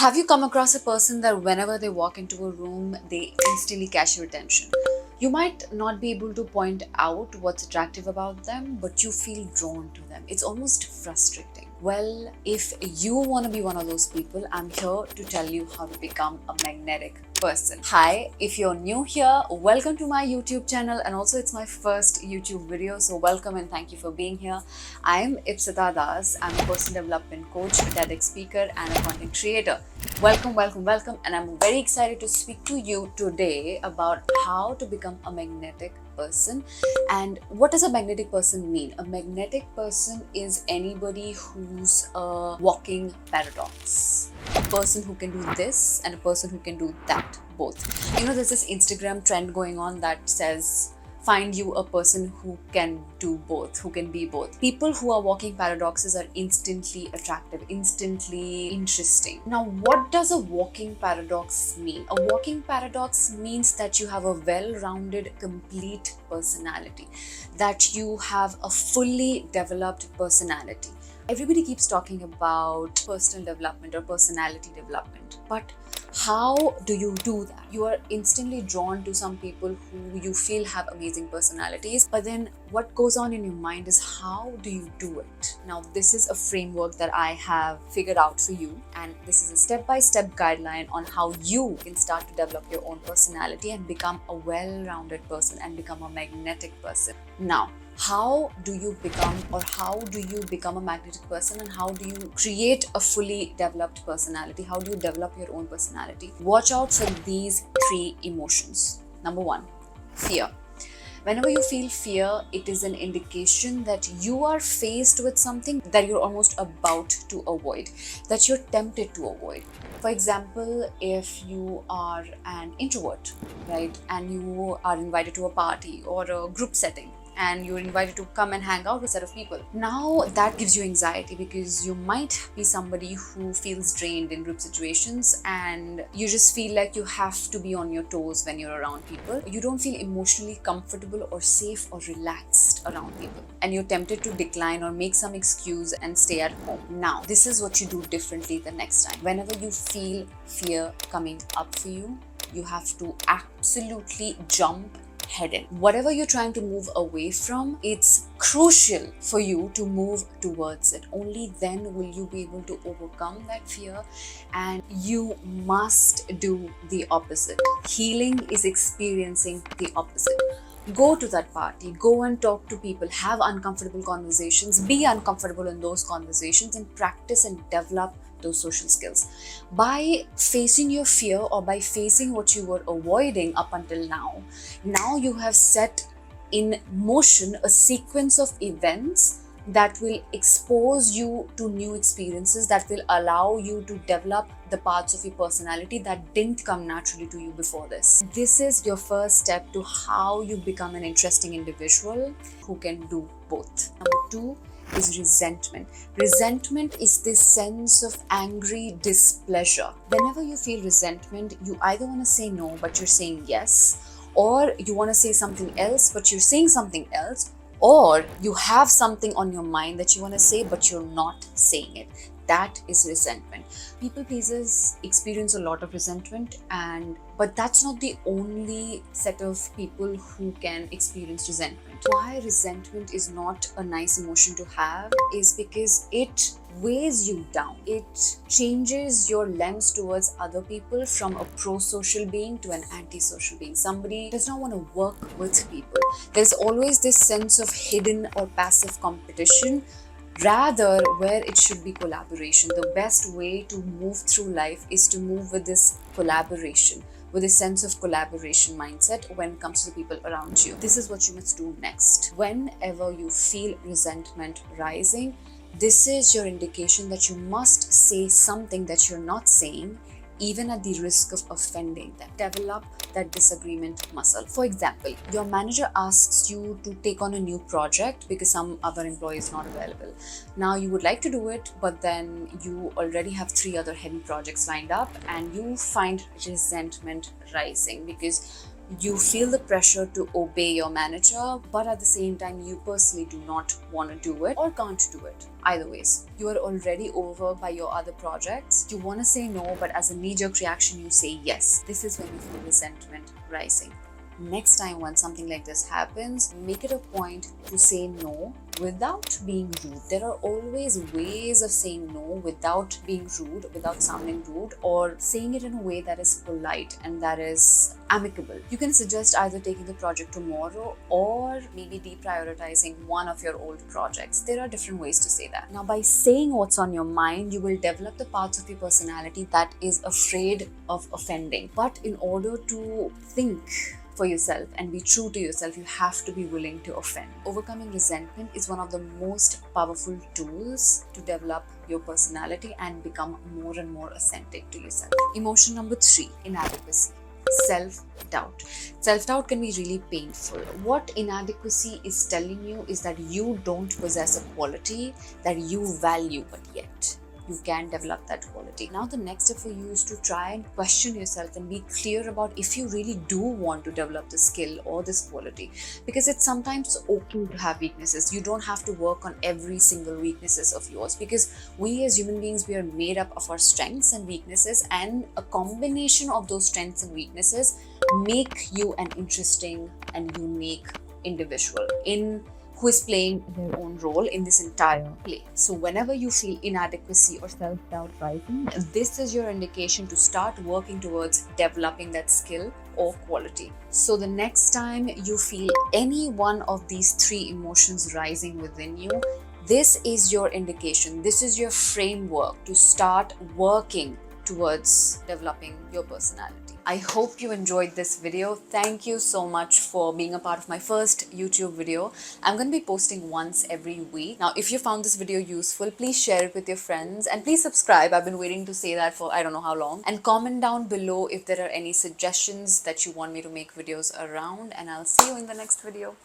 Have you come across a person that whenever they walk into a room, they instantly catch your attention? You might not be able to point out what's attractive about them, but you feel drawn to them. It's almost frustrating. Well, if you want to be one of those people, I'm here to tell you how to become a magnetic person. Hi, if you're new here, welcome to my YouTube channel, and also it's my first YouTube video, so welcome and thank you for being here. I'm Ipsita Das. I'm a personal development coach, a Tedx speaker, and a content creator. Welcome, and I'm very excited to speak to you today about how to become a magnetic person. And what does a magnetic person mean? A magnetic person is anybody who's a walking paradox. A person who can do this and a person who can do that, both. There's this Instagram trend going on that says, find you a person who can do both, who can be both. People who are walking paradoxes are instantly attractive, instantly interesting. Now, what does a walking paradox mean? A walking paradox means that you have a well-rounded, complete personality, that you have a fully developed personality. Everybody keeps talking about personal development or personality development, but how do you do that? You are instantly drawn to some people who you feel have amazing personalities, but then what goes on in your mind is how do you do it? Now, this is a framework that I have figured out for you, and this is a step-by-step guideline on how you can start to develop your own personality and become a well-rounded person and become a magnetic person. Now, how do you become a magnetic person, and how do you create a fully developed personality? How do you develop your own personality? Watch out for these three emotions. Number one, fear. Whenever you feel fear, it is an indication that you are faced with something that you're almost about to avoid, that you're tempted to avoid. For example, if you are an introvert, right, and you are invited to a party or a group setting, and you're invited to come and hang out with a set of people. Now that gives you anxiety because you might be somebody who feels drained in group situations and you just feel like you have to be on your toes when you're around people. You don't feel emotionally comfortable or safe or relaxed around people, and you're tempted to decline or make some excuse and stay at home. Now, this is what you do differently the next time. Whenever you feel fear coming up for you, you have to absolutely jump head in. Whatever you're trying to move away from, it's crucial for you to move towards it. Only then will you be able to overcome that fear, and you must do the opposite. Healing is experiencing the opposite. Go to that party, go and talk to people, have uncomfortable conversations, be uncomfortable in those conversations, and practice and develop those social skills. By facing your fear or by facing what you were avoiding up until now you have set in motion a sequence of events that will expose you to new experiences, that will allow you to develop the parts of your personality that didn't come naturally to you before this. This is your first step to how you become an interesting individual who can do both. Number two is resentment. Resentment is this sense of angry displeasure. Whenever you feel resentment, you either want to say no, but you're saying yes, or you want to say something else, but you're saying something else, or you have something on your mind that you want to say, but you're not saying it. That is resentment. People pleasers experience a lot of resentment, but that's not the only set of people who can experience resentment. Why resentment is not a nice emotion to have is because it weighs you down. It changes your lens towards other people from a pro-social being to an anti-social being. Somebody does not want to work with people. There's always this sense of hidden or passive competition, rather where it should be collaboration. The best way to move through life is to move with this collaboration, with a sense of collaboration mindset when it comes to the people around you. This is what you must do next. Whenever you feel resentment rising, this is your indication that you must say something that you're not saying, even at the risk of offending them. Develop that disagreement muscle. For example, your manager asks you to take on a new project because some other employee is not available. Now you would like to do it, but then you already have 3 other heavy projects lined up, and you find resentment rising because You feel the pressure to obey your manager, but at the same time, you personally do not want to do it or can't do it. Either ways, you are already overworked by your other projects. You want to say no, but as a knee-jerk reaction, you say yes. This is when you feel resentment rising. Next time when something like this happens, make it a point to say no without being rude. There are always ways of saying no without being rude, without sounding rude, or saying it in a way that is polite and that is amicable. You can suggest either taking the project tomorrow or maybe deprioritizing one of your old projects. There are different ways to say that. Now, by saying what's on your mind, you will develop the parts of your personality that is afraid of offending. But in order to think for yourself and be true to yourself, you have to be willing to offend. Overcoming resentment is one of the most powerful tools to develop your personality and become more and more authentic to yourself. Emotion number 3, inadequacy. Self-doubt. Self-doubt can be really painful. What inadequacy is telling you is that you don't possess a quality that you value, but yet you can develop that quality. Now the next step for you is to try and question yourself and be clear about if you really do want to develop the skill or this quality, because it's sometimes okay to have weaknesses. You don't have to work on every single weaknesses of yours, because we as human beings, we are made up of our strengths and weaknesses, and a combination of those strengths and weaknesses make you an interesting and unique individual who is playing their own role in this entire play. So whenever you feel inadequacy or self-doubt rising, this is your indication to start working towards developing that skill or quality. So the next time you feel any one of these 3 emotions rising within you, this is your indication, this is your framework to start working towards developing your personality. I hope you enjoyed this video. Thank you so much for being a part of my first YouTube video. I'm going to be posting once every week. Now, if you found this video useful, please share it with your friends and please subscribe. I've been waiting to say that for I don't know how long. And comment down below if there are any suggestions that you want me to make videos around, and I'll see you in the next video.